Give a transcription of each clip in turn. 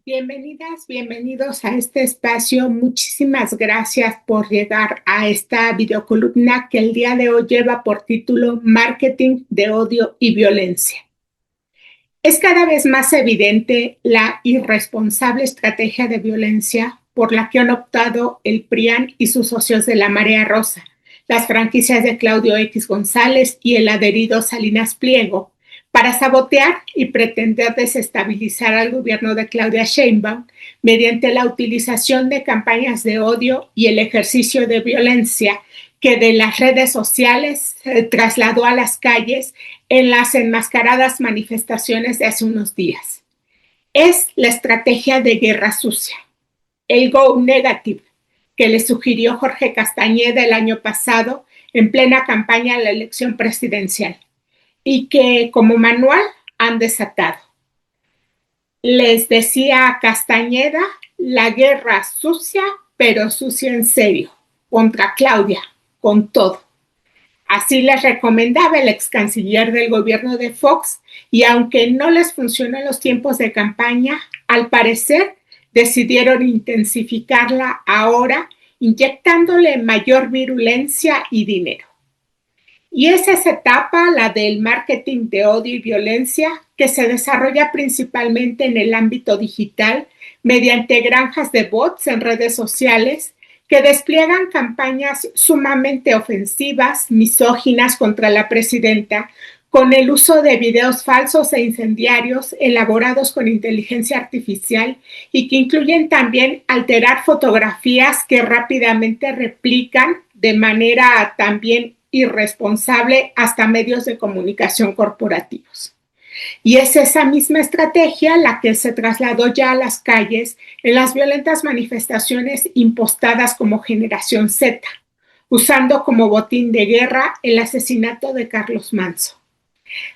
Bienvenidas, bienvenidos a este espacio. Muchísimas gracias por llegar a esta videocolumna que el día de hoy lleva por título Marketing de odio y violencia. Es cada vez más evidente la irresponsable estrategia de violencia por la que han optado el PRIAN y sus socios de la Marea Rosa, las franquicias de Claudio X González y el adherido Salinas Pliego, para sabotear y pretender desestabilizar al gobierno de Claudia Sheinbaum mediante la utilización de campañas de odio y el ejercicio de violencia que de las redes sociales se trasladó a las calles en las enmascaradas manifestaciones de hace unos días. Es la estrategia de guerra sucia, el Go Negative, que le sugirió Jorge Castañeda el año pasado en plena campaña a la elección presidencial y que como manual han desatado. Les decía Castañeda, la guerra sucia, pero sucia en serio, contra Claudia, con todo. Así les recomendaba el ex canciller del gobierno de Fox, y aunque no les funcionó en los tiempos de campaña, al parecer decidieron intensificarla ahora, inyectándole mayor virulencia y dinero. Y es esa etapa, la del marketing de odio y violencia, que se desarrolla principalmente en el ámbito digital mediante granjas de bots en redes sociales que despliegan campañas sumamente ofensivas, misóginas contra la presidenta, con el uso de videos falsos e incendiarios elaborados con inteligencia artificial y que incluyen también alterar fotografías que rápidamente replican de manera también irresponsable hasta medios de comunicación corporativos. Y es esa misma estrategia la que se trasladó ya a las calles en las violentas manifestaciones impostadas como Generación Z, usando como botín de guerra el asesinato de Carlos Manso.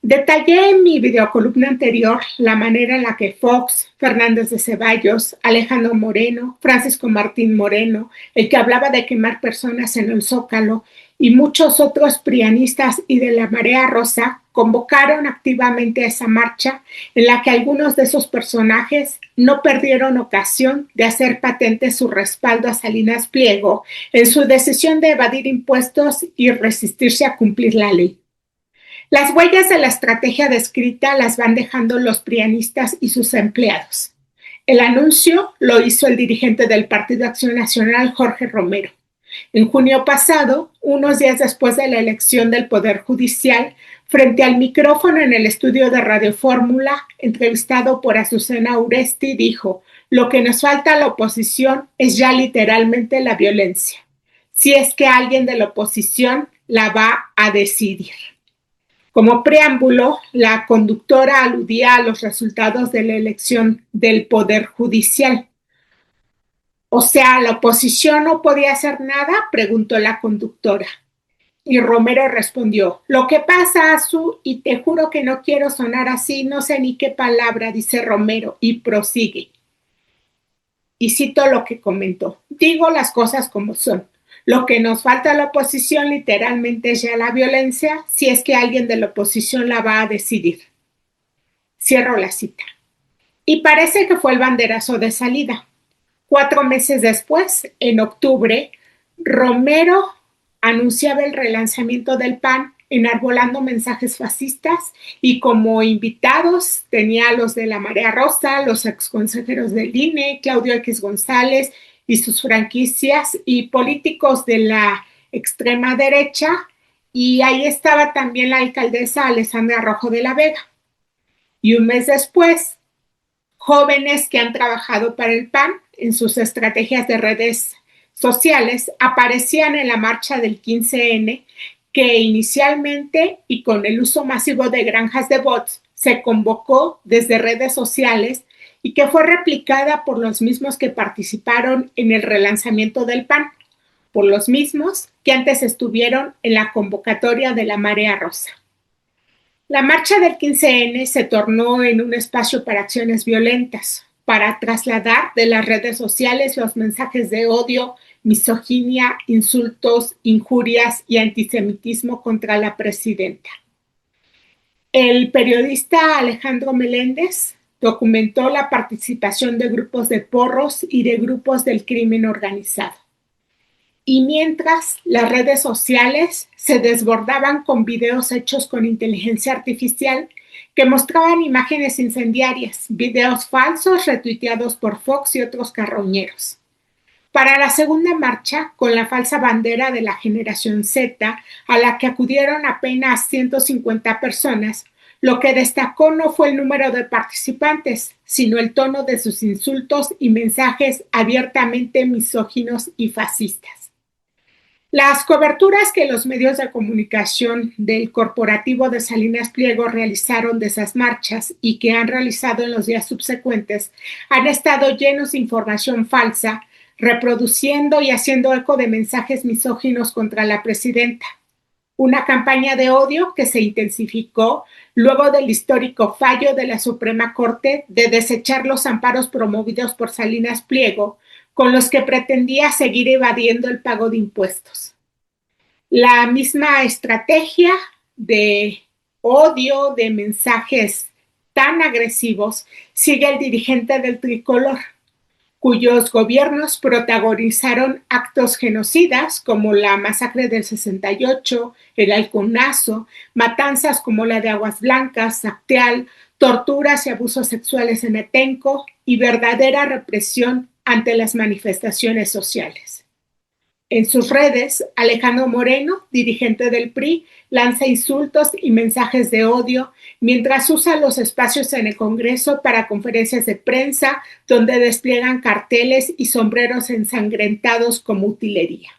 Detallé en mi videocolumna anterior la manera en la que Fox, Fernández de Ceballos, Alejandro Moreno, Francisco Martín Moreno, el que hablaba de quemar personas en el Zócalo, y muchos otros prianistas y de la Marea Rosa convocaron activamente a esa marcha en la que algunos de esos personajes no perdieron ocasión de hacer patente su respaldo a Salinas Pliego en su decisión de evadir impuestos y resistirse a cumplir la ley. Las huellas de la estrategia descrita las van dejando los prianistas y sus empleados. El anuncio lo hizo el dirigente del Partido Acción Nacional, Jorge Romero. En junio pasado, unos días después de la elección del Poder Judicial, frente al micrófono en el estudio de Radio Fórmula, entrevistado por Azucena Uresti, dijo: "Lo que nos falta a la oposición es ya literalmente la violencia. Si es que alguien de la oposición la va a decidir". Como preámbulo, la conductora aludía a los resultados de la elección del Poder Judicial. O sea, ¿la oposición no podía hacer nada?, preguntó la conductora. Y Romero respondió: "Lo que pasa, Azu, y te juro que no quiero sonar así, no sé ni qué palabra", dice Romero, y prosigue. Y cito lo que comentó: "Digo las cosas como son. Lo que nos falta a la oposición literalmente es ya la violencia, si es que alguien de la oposición la va a decidir". Cierro la cita. Y parece que fue el banderazo de salida. 4 meses después, en octubre, Romero anunciaba el relanzamiento del PAN enarbolando mensajes fascistas y como invitados tenía a los de la Marea Rosa, los exconsejeros del INE, Claudio X González y sus franquicias y políticos de la extrema derecha, y ahí estaba también la alcaldesa Alessandra Rojo de la Vega. Y un mes después, jóvenes que han trabajado para el PAN en sus estrategias de redes sociales aparecían en la marcha del 15N, que inicialmente y con el uso masivo de granjas de bots se convocó desde redes sociales y que fue replicada por los mismos que participaron en el relanzamiento del PAN, por los mismos que antes estuvieron en la convocatoria de la Marea Rosa. La marcha del 15N se tornó en un espacio para acciones violentas, para trasladar de las redes sociales los mensajes de odio, misoginia, insultos, injurias y antisemitismo contra la presidenta. El periodista Alejandro Meléndez documentó la participación de grupos de porros y de grupos del crimen organizado. Y mientras las redes sociales se desbordaban con videos hechos con inteligencia artificial que mostraban imágenes incendiarias, videos falsos retuiteados por Fox y otros carroñeros. Para la segunda marcha, con la falsa bandera de la generación Z, a la que acudieron apenas 150 personas, lo que destacó no fue el número de participantes, sino el tono de sus insultos y mensajes abiertamente misóginos y fascistas. Las coberturas que los medios de comunicación del corporativo de Salinas Pliego realizaron de esas marchas y que han realizado en los días subsecuentes han estado llenos de información falsa, reproduciendo y haciendo eco de mensajes misóginos contra la presidenta. Una campaña de odio que se intensificó luego del histórico fallo de la Suprema Corte de desechar los amparos promovidos por Salinas Pliego, con los que pretendía seguir evadiendo el pago de impuestos. La misma estrategia de odio, de mensajes tan agresivos, sigue el dirigente del Tricolor, cuyos gobiernos protagonizaron actos genocidas como la masacre del 68, el Halconazo, matanzas como la de Aguas Blancas, Acteal, torturas y abusos sexuales en Atenco y verdadera represión ante las manifestaciones sociales. En sus redes, Alejandro Moreno, dirigente del PRI, lanza insultos y mensajes de odio mientras usa los espacios en el Congreso para conferencias de prensa donde despliegan carteles y sombreros ensangrentados como utilería.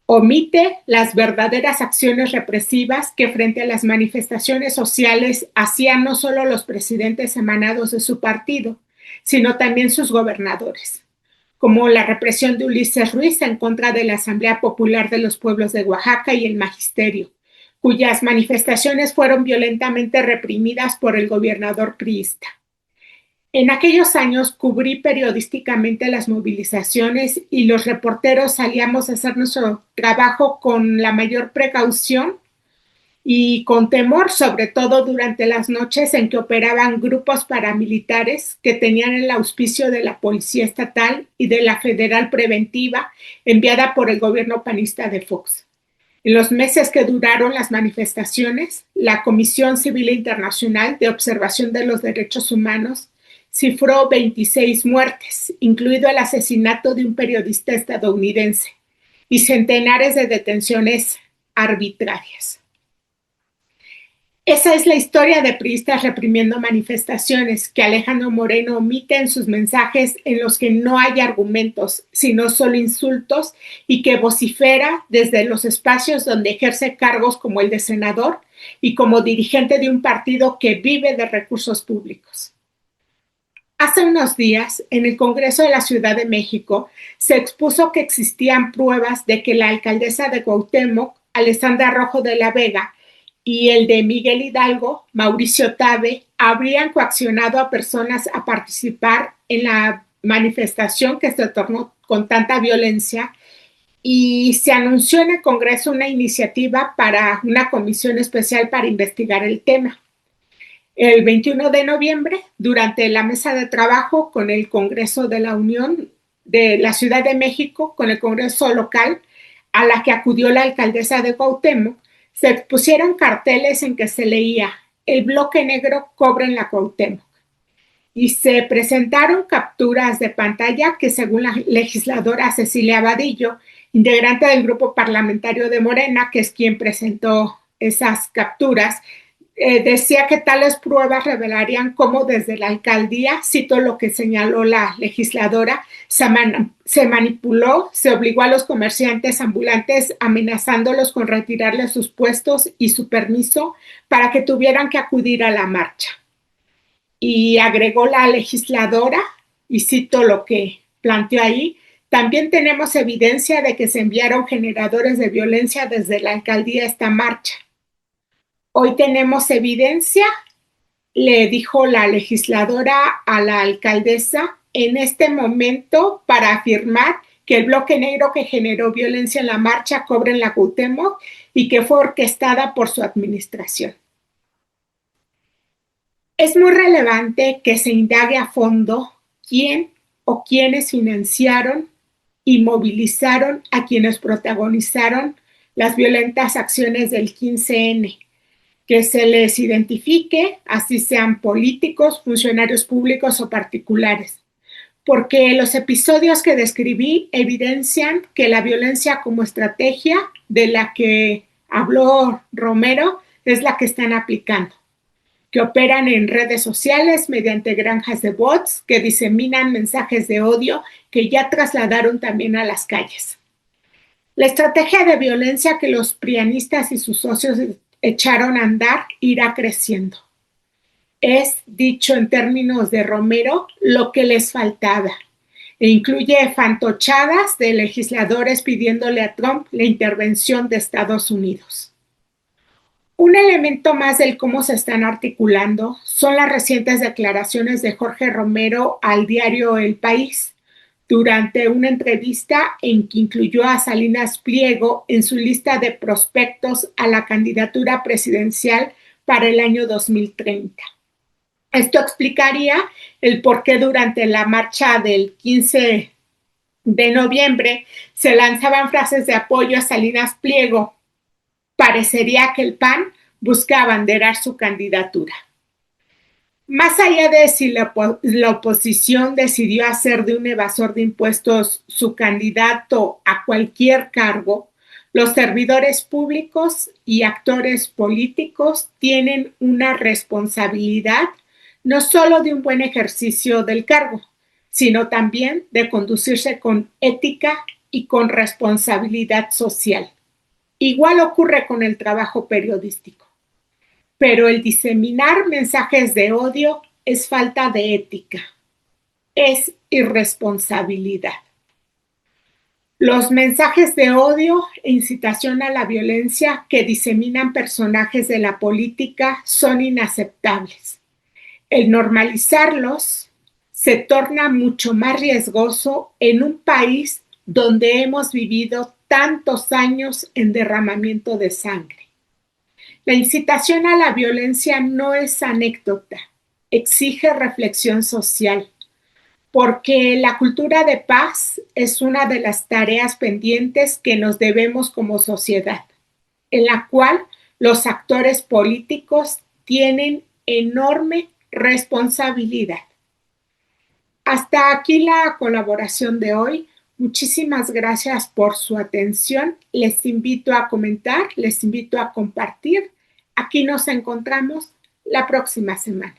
Omite las verdaderas acciones represivas que frente a las manifestaciones sociales hacían no solo los presidentes emanados de su partido, sino también sus gobernadores, como la represión de Ulises Ruiz en contra de la Asamblea Popular de los Pueblos de Oaxaca y el Magisterio, cuyas manifestaciones fueron violentamente reprimidas por el gobernador priista. En aquellos años cubrí periodísticamente las movilizaciones y los reporteros salíamos a hacer nuestro trabajo con la mayor precaución y con temor, sobre todo durante las noches en que operaban grupos paramilitares que tenían el auspicio de la Policía Estatal y de la Federal Preventiva enviada por el gobierno panista de Fox. En los meses que duraron las manifestaciones, la Comisión Civil Internacional de Observación de los Derechos Humanos cifró 26 muertes, incluido el asesinato de un periodista estadounidense, y centenares de detenciones arbitrarias. Esa es la historia de priistas reprimiendo manifestaciones que Alejandro Moreno omite en sus mensajes en los que no hay argumentos, sino solo insultos, y que vocifera desde los espacios donde ejerce cargos como el de senador y como dirigente de un partido que vive de recursos públicos. Hace unos días, en el Congreso de la Ciudad de México, se expuso que existían pruebas de que la alcaldesa de Cuauhtémoc, Alessandra Rojo de la Vega, y el de Miguel Hidalgo, Mauricio Tabe, habrían coaccionado a personas a participar en la manifestación que se tornó con tanta violencia, y se anunció en el Congreso una iniciativa para una comisión especial para investigar el tema. El 21 de noviembre, durante la mesa de trabajo con el Congreso de la Unión de la Ciudad de México, con el Congreso local, a la que acudió la alcaldesa de Cuauhtémoc, se expusieron carteles en que se leía "El bloque negro cobra en la Cuauhtémoc", y se presentaron capturas de pantalla que, según la legisladora Cecilia Vadillo, integrante del grupo parlamentario de Morena, que es quien presentó esas capturas, decía que tales pruebas revelarían cómo desde la alcaldía, cito lo que señaló la legisladora, se manipuló, se obligó a los comerciantes ambulantes amenazándolos con retirarles sus puestos y su permiso para que tuvieran que acudir a la marcha. Y agregó la legisladora, y cito lo que planteó ahí: también tenemos evidencia de que se enviaron generadores de violencia desde la alcaldía a esta marcha. Hoy tenemos evidencia, le dijo la legisladora a la alcaldesa, en este momento para afirmar que el bloque negro que generó violencia en la marcha cobra en la Cuauhtémoc y que fue orquestada por su administración. Es muy relevante que se indague a fondo quién o quiénes financiaron y movilizaron a quienes protagonizaron las violentas acciones del 15N, que se les identifique, así sean políticos, funcionarios públicos o particulares, porque los episodios que describí evidencian que la violencia como estrategia de la que habló Romero es la que están aplicando, que operan en redes sociales mediante granjas de bots que diseminan mensajes de odio que ya trasladaron también a las calles. La estrategia de violencia que los prianistas y sus socios echaron a andar irá creciendo. Es, dicho en términos de Romero, lo que les faltaba, e incluye fantochadas de legisladores pidiéndole a Trump la intervención de Estados Unidos. Un elemento más del cómo se están articulando son las recientes declaraciones de Jorge Romero al diario El País, durante una entrevista en que incluyó a Salinas Pliego en su lista de prospectos a la candidatura presidencial para el año 2030. Esto explicaría el por qué durante la marcha del 15 de noviembre se lanzaban frases de apoyo a Salinas Pliego. Parecería que el PAN busca abanderar su candidatura. Más allá de si la oposición decidió hacer de un evasor de impuestos su candidato a cualquier cargo, los servidores públicos y actores políticos tienen una responsabilidad no solo de un buen ejercicio del cargo, sino también de conducirse con ética y con responsabilidad social. Igual ocurre con el trabajo periodístico. Pero el diseminar mensajes de odio es falta de ética, es irresponsabilidad. Los mensajes de odio e incitación a la violencia que diseminan personajes de la política son inaceptables. El normalizarlos se torna mucho más riesgoso en un país donde hemos vivido tantos años en derramamiento de sangre. La incitación a la violencia no es anécdota, exige reflexión social, porque la cultura de paz es una de las tareas pendientes que nos debemos como sociedad, en la cual los actores políticos tienen enorme responsabilidad. Hasta aquí la colaboración de hoy. Muchísimas gracias por su atención. Les invito a comentar, les invito a compartir. Aquí nos encontramos la próxima semana.